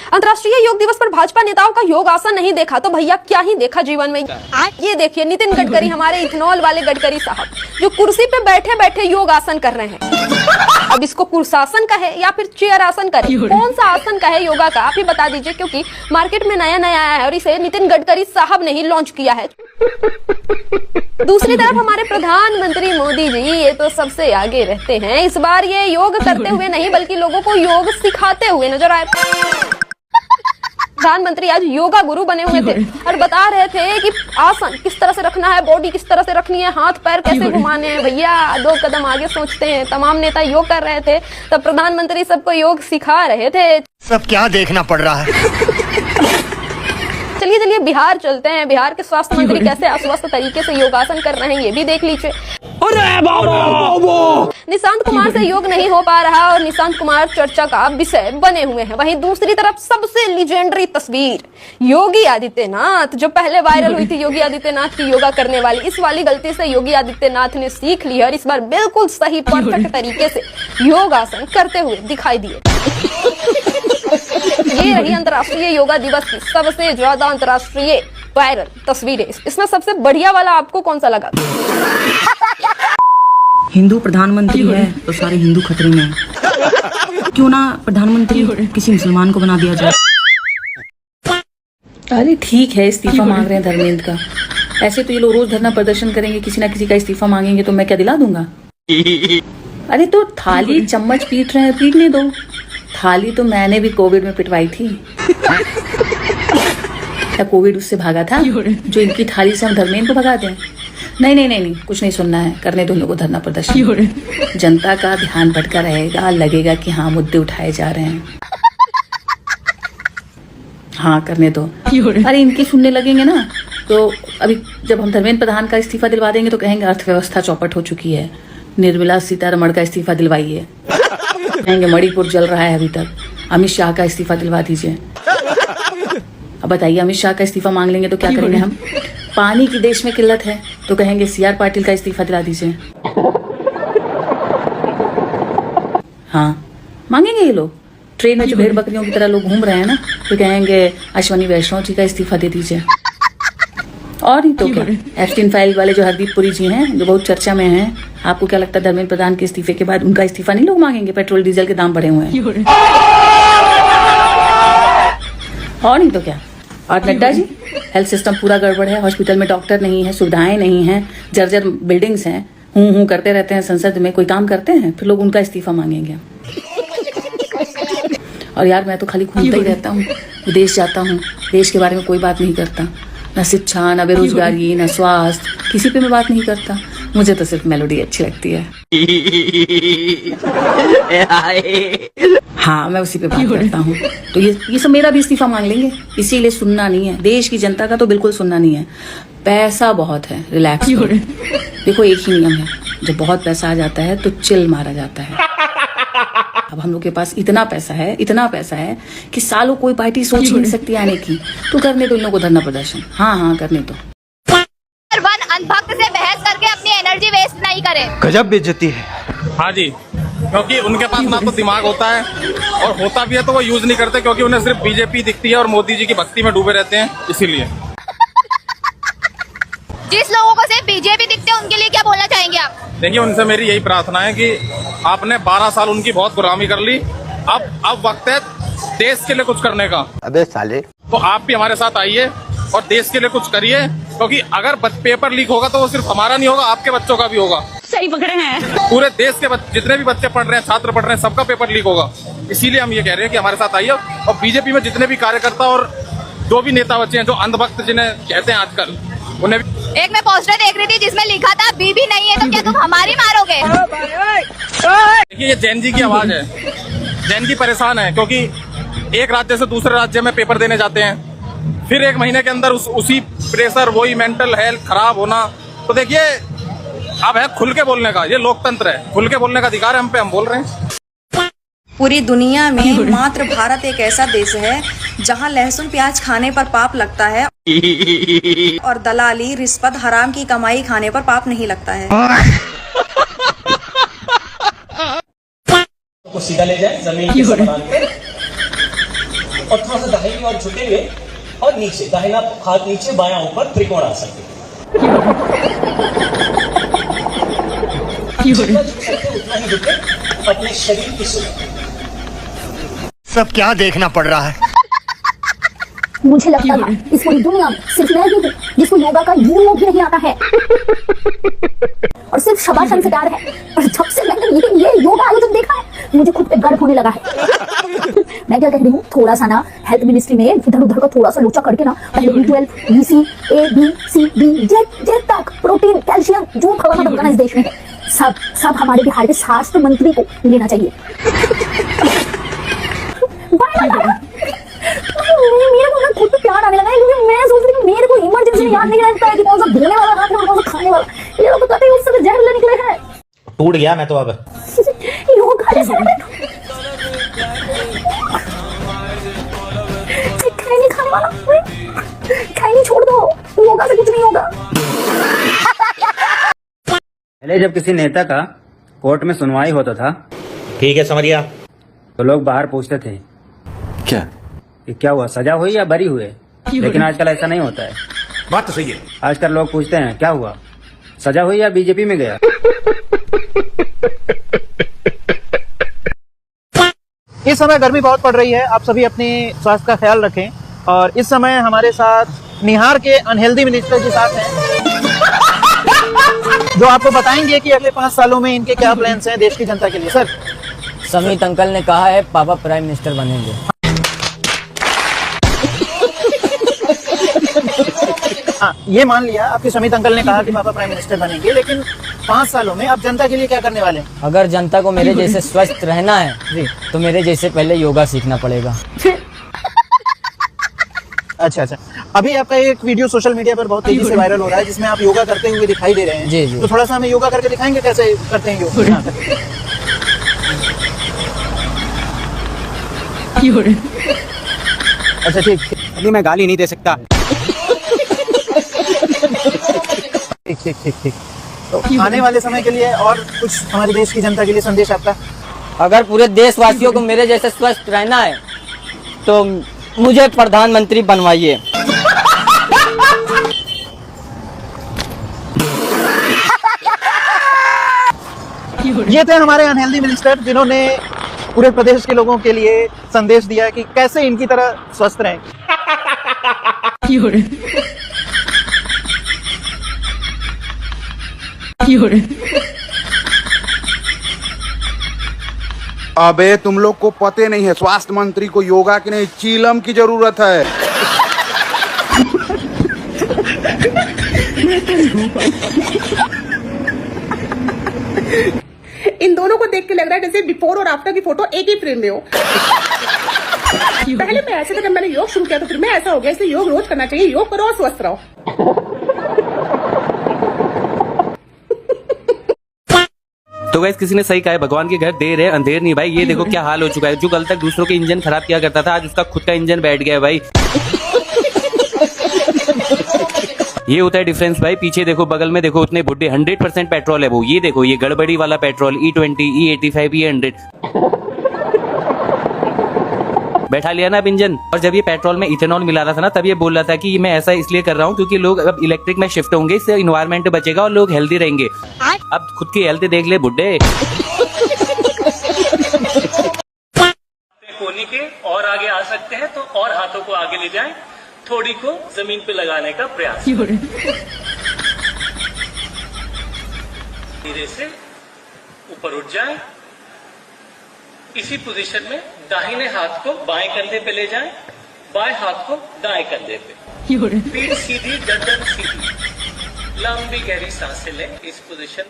अंतर्राष्ट्रीय योग दिवस पर भाजपा नेताओं का योग आसन नहीं देखा तो भैया क्या ही देखा जीवन में। ये देखिए नितिन गडकरी, हमारे इथेनॉल वाले गडकरी साहब, जो कुर्सी पे बैठे बैठे योग आसन कर रहे हैं। अब इसको कुर्सासन कहे या फिर चेयर आसन कहे, कौन सा आसन कहे योगा का, आप ही बता दीजिए, क्योंकि मार्केट में नया नया आया है और इसे नितिन गडकरी साहब ने ही लॉन्च किया है। दूसरी तरफ हमारे प्रधानमंत्री मोदी जी, ये तो सबसे आगे रहते हैं। इस बार ये योग करते हुए नहीं बल्कि लोगों को योग सिखाते हुए नजर आए। प्रधानमंत्री आज योगा गुरु बने हुए थे और बता रहे थे कि आसन किस तरह से रखना है, बॉडी किस तरह से रखनी है, हाथ पैर कैसे घुमाने हैं। भैया 2 कदम आगे सोचते हैं। तमाम नेता योग कर रहे थे तब प्रधानमंत्री सबको योग सिखा रहे थे। सब क्या देखना पड़ रहा है। चलिए बिहार चलते हैं। बिहार के स्वास्थ्य मंत्री कैसे अस्वस्थ तरीके से योगासन कर रहे हैं ये भी देख लीजिए। निशांत कुमार से योग नहीं हो पा रहा और निशांत कुमार चर्चा का विषय बने हुए हैं। वहीं दूसरी तरफ सबसे लीजेंडरी तस्वीर योगी आदित्यनाथ, जो पहले वायरल हुई थी योगी आदित्यनाथ की योगा करने वाली, इस वाली गलती से योगी आदित्यनाथ ने सीख ली और इस बार बिल्कुल सही परफेक्ट तरीके से योगासन करते हुए दिखाई दिए। ये रही अंतर्राष्ट्रीय योगा दिवस की सबसे ज्यादा अंतर्राष्ट्रीय वायरल तस्वीरें। इसमें सबसे बढ़िया वाला आपको कौन सा लगा? हिंदू प्रधानमंत्री है तो सारे हिंदू खतरे में हैं। क्यों ना प्रधानमंत्री किसी मुसलमान को बना दिया जाए। अरे ठीक है, इस्तीफा मांग रहे हैं धर्मेंद्र का। ऐसे तो ये लोग रोज धरना प्रदर्शन करेंगे, किसी ना किसी का इस्तीफा मांगेंगे तो मैं क्या दिला दूंगा? अरे तो थाली चम्मच पीट रहे हैं, पीटने दो। थाली तो मैंने भी कोविड में पिटवाई थी। क्या कोविड उससे भागा था जो इनकी थाली से हम धर्मेंद्र को भगाते हैं? नहीं, कुछ नहीं सुनना है। करने दो लोगों को धरना प्रदर्शन। जनता का ध्यान भटका रहेगा, लगेगा कि हाँ मुद्दे उठाए जा रहे हैं। हाँ करने दो। अरे इनके सुनने लगेंगे ना तो अभी जब हम धर्मेंद्र प्रधान का इस्तीफा दिलवा देंगे तो कहेंगे अर्थव्यवस्था चौपट हो चुकी है, निर्मला सीतारमण का इस्तीफा दिलवाइए। कहेंगे मणिपुर जल रहा है अभी तक, अमित शाह का इस्तीफा दिलवा दीजिए। अब बताइए अमित शाह का इस्तीफा मांग लेंगे तो क्या करेंगे हम? पानी की देश में किल्लत है तो कहेंगे CR पाटिल का इस्तीफा दिला दीजिए। हाँ मांगेंगे ये लोग। ट्रेन में जो भेड़ बकरियों की तरह लोग घूम रहे हैं ना तो कहेंगे अश्वनी वैष्णव जी का इस्तीफा दे दीजिए। और नहीं तो क्या, एफटीन फाइल वाले जो हरदीप पुरी जी हैं जो बहुत चर्चा में हैं, आपको क्या लगता है धर्मेंद्र प्रधान के इस्तीफे के बाद उनका इस्तीफा नहीं लोग मांगेंगे? पेट्रोल डीजल के दाम बढ़े हुए हैं। और नहीं तो क्या। और नड्डा जी, हेल्थ सिस्टम पूरा गड़बड़ है, हॉस्पिटल में डॉक्टर नहीं है, सुविधाएं नहीं है, जर्जर बिल्डिंग्स हैं, हूं करते रहते हैं संसद में, कोई काम करते हैं? फिर लोग उनका इस्तीफा मांगेंगे। और यार मैं तो खाली घूमता ही रहता हूँ, विदेश जाता हूँ, देश के बारे में कोई बात नहीं करता, न शिक्षा, न बेरोजगारी, न स्वास्थ्य, किसी पे मैं बात नहीं करता। मुझे तो सिर्फ मेलोडी अच्छी लगती है। हाँ मैं उसी पे बात करता हूँ। तो ये सब मेरा भी इस्तीफा मांग लेंगे, इसीलिए सुनना नहीं है। देश की जनता का तो बिल्कुल सुनना नहीं है। पैसा बहुत है, रिलैक्स करो। देखो एक ही नियम है, जब बहुत पैसा आ जाता है तो चिल मारा जाता है। अब हम लोग के पास इतना पैसा है कि सालों कोई पार्टी सोच ही नहीं सकती आने की। तो करने दो इन लोगों को धरना प्रदर्शन। हाँ करने दो। अंधभक्त से बहस करके अपनी एनर्जी वेस्ट नहीं करें। गजब बेइज्जती है। हाँ जी, क्योंकि उनके पास ना तो दिमाग होता है और होता भी है तो वो यूज नहीं करते, क्योंकि उन्हें सिर्फ बीजेपी दिखती है और मोदी जी की भक्ति में डूबे रहते हैं, इसीलिए। जिस लोगों को सिर्फ बीजेपी दिखते हैं उनके लिए क्या बोलना चाहेंगे आप? देखिए उनसे मेरी यही प्रार्थना है कि आपने 12 साल उनकी बहुत गुलामी कर ली, अब वक्त है देश के लिए कुछ करने का। अबे साले, तो आप भी हमारे साथ आइए और देश के लिए कुछ करिए, क्योंकि अगर पेपर लीक होगा तो वो सिर्फ हमारा नहीं होगा, आपके बच्चों का भी होगा। सही पकड़े हैं। पूरे देश के जितने भी बच्चे पढ़ रहे हैं, छात्र पढ़ रहे हैं, सबका पेपर लीक होगा। इसीलिए हम ये कह रहे हैं कि हमारे साथ आइए। और बीजेपी में जितने भी कार्यकर्ता और जो भी नेता बच्चे हैं, जो अंधभक्त जिन्हें कहते हैं आजकल, उन्हें एक मैं पोस्टर देख रही थी जिसमें लिखा था बीबी नहीं है तो क्या तुम हमारी मारोगे? देखिए ये जैन जी की आवाज है। जैन जी परेशान है क्योंकि एक राज्य से दूसरे राज्य में पेपर देने जाते हैं, फिर 1 महीने के अंदर उसी प्रेशर, वही मेंटल हेल्थ खराब होना। तो देखिए अब है खुल के बोलने का, ये लोकतंत्र है, खुल के बोलने का अधिकार है हम पे, हम बोल रहे हैं। पूरी दुनिया में मात्र भारत एक ऐसा देश है जहां लहसुन प्याज खाने पर पाप लगता है और दलाली, रिश्वत, हराम की कमाई खाने पर पाप नहीं लगता है। को सीधा ले जाएं जमीन के समानांतर पे और थोड़ा सा दाहिनी ओर झुकेंगे और नीचे दाहिना हाथ नीचे बायां ऊपर त्रिकोण आसन पे जितना झुक सकते उतना ही झुके अपने शरीर की सुन। सब क्या देखना पड़ रहा है। मुझे लगता था इस पूरी दुनिया में सिर्फ मैं ही हूँ जिसको योगा का यू भी नहीं आता है और सिर्फ शबाशन से प्यार है। और जब से मैंने ये योगा आयोजन देखा है मुझे खुद पे गर्व होने लगा है। मैं क्या कह रही हूँ, थोड़ा सा ना हेल्थ मिनिस्ट्री में इधर उधर का थोड़ा सा लोचा करके ना पहले B12, BC, A, B, C, D, Z तक प्रोटीन कैल्शियम जो खवाना बनता है इस देश में सब हमारे बिहार के स्वास्थ्य मंत्री को लेना चाहिए। मेरे को ना खुद पे प्यार आने लगा है क्योंकि मैं सोच रही हूँ मेरे को इमरजेंसी में याद नहीं रहता है कि कौन सा धोने वाला हाथ है और कौन सा खाने वाला। ये लोग कहते हैं उससे जहर निकले हैं। टूट गया मैं तो अब योगा जैसे खैनी खाने वाला खैनी छोड़ दो, योगा से कुछ नहीं होगा। पहले जब किसी नेता का कोर्ट में सुनवाई होता था, ठीक है समझ गया, तो लोग बाहर पूछते थे क्या कि क्या हुआ, सजा हुई या बरी हुए। लेकिन आजकल ऐसा नहीं होता है। बात तो सही है। आजकल लोग पूछते हैं क्या हुआ, सजा हुई या बीजेपी में गया। इस समय गर्मी बहुत पड़ रही है, आप सभी अपने स्वास्थ्य का ख्याल रखें। और इस समय हमारे साथ निहार के अनहेल्दी मिनिस्टर जी साथ हैं जो आपको बताएंगे कि अगले 5 सालों में इनके क्या प्लान्स हैं देश की जनता के लिए। सर, समित अंकल ने कहा है पापा प्राइम मिनिस्टर बनेंगे। हाँ, ये मान लिया आपके समित अंकल ने कहा कि पापा प्राइम मिनिस्टर बनेंगे, लेकिन 5 सालों में आप जनता के लिए क्या करने वाले हैं? अगर जनता को मेरे जैसे स्वस्थ रहना है जी, तो मेरे जैसे पहले योगा सीखना पड़ेगा। अच्छा, अभी आपका एक वीडियो सोशल मीडिया पर बहुत तेजी से वायरल हो रहा है जिसमें आप योगा करते हुए दिखाई दे रहे हैं। जी जी। तो थोड़ा सा हमें योगा करके दिखाएंगे कैसे करते हैं योगा। अच्छा ठीक, अभी मैं गाली नहीं दे सकता। ठीक। तो आने वाले समय के लिए और कुछ हमारे देश की जनता के लिए संदेश आपका? अगर पूरे देशवासियों को मेरे जैसे स्वस्थ रहना है तो मुझे प्रधानमंत्री बनवाइए। ये थे हमारे अनहेल्दी मिनिस्टर जिन्होंने पूरे प्रदेश के लोगों के लिए संदेश दिया कि कैसे इनकी तरह स्वस्थ रहें। अबे तुम लोग को पते नहीं है, स्वास्थ्य मंत्री को योगा की नहीं चीलम की जरूरत है। इन दोनों को देख के लग रहा है जैसे बिफोर और आफ्टर की फोटो एक ही फ्रेम में हो। पहले मैं ऐसे था, जब मैंने योग शुरू किया तो फिर मैं ऐसा हो गया, इसलिए योग रोज करना चाहिए, योग करो और स्वस्थ रहो। तो गाइस किसी ने सही कहा है, भगवान के घर देर है अंधेर नहीं भाई। ये देखो क्या हाल हो चुका है। जो कल तक दूसरों के इंजन खराब किया करता था, आज उसका खुद का इंजन बैठ गया है भाई। ये होता है डिफरेंस भाई। पीछे देखो, बगल में देखो, उतने बुड्ढे 100% पेट्रोल है वो। ये देखो, ये गड़बड़ी वाला पेट्रोल E20, E85, E100 बैठा लिया ना अब इंजन। और जब ये पेट्रोल में इथेनॉल मिला रहा था ना, तब ये बोल रहा था कि मैं ऐसा इसलिए कर रहा हूँ क्योंकि लोग अब इलेक्ट्रिक में शिफ्ट होंगे, इससे इन्वायरमेंट बचेगा और लोग हेल्दी रहेंगे। अब खुद की हेल्थ देख ले बुड्ढे। कोहनी के और आगे आ सकते हैं तो और हाथों को आगे ले जाएं, थोड़ी को जमीन पे लगाने का प्रयास। धीरे से ऊपर उठ जाएं। इसी पोजीशन में दाहिने हाथ को बाएं कंधे पे ले जाएं, बाएं हाथ को दाएं कंधे पे। पीठ सीधी, गर्दन सीधी, लंबी गहरी सांसें लें इस पोजीशन।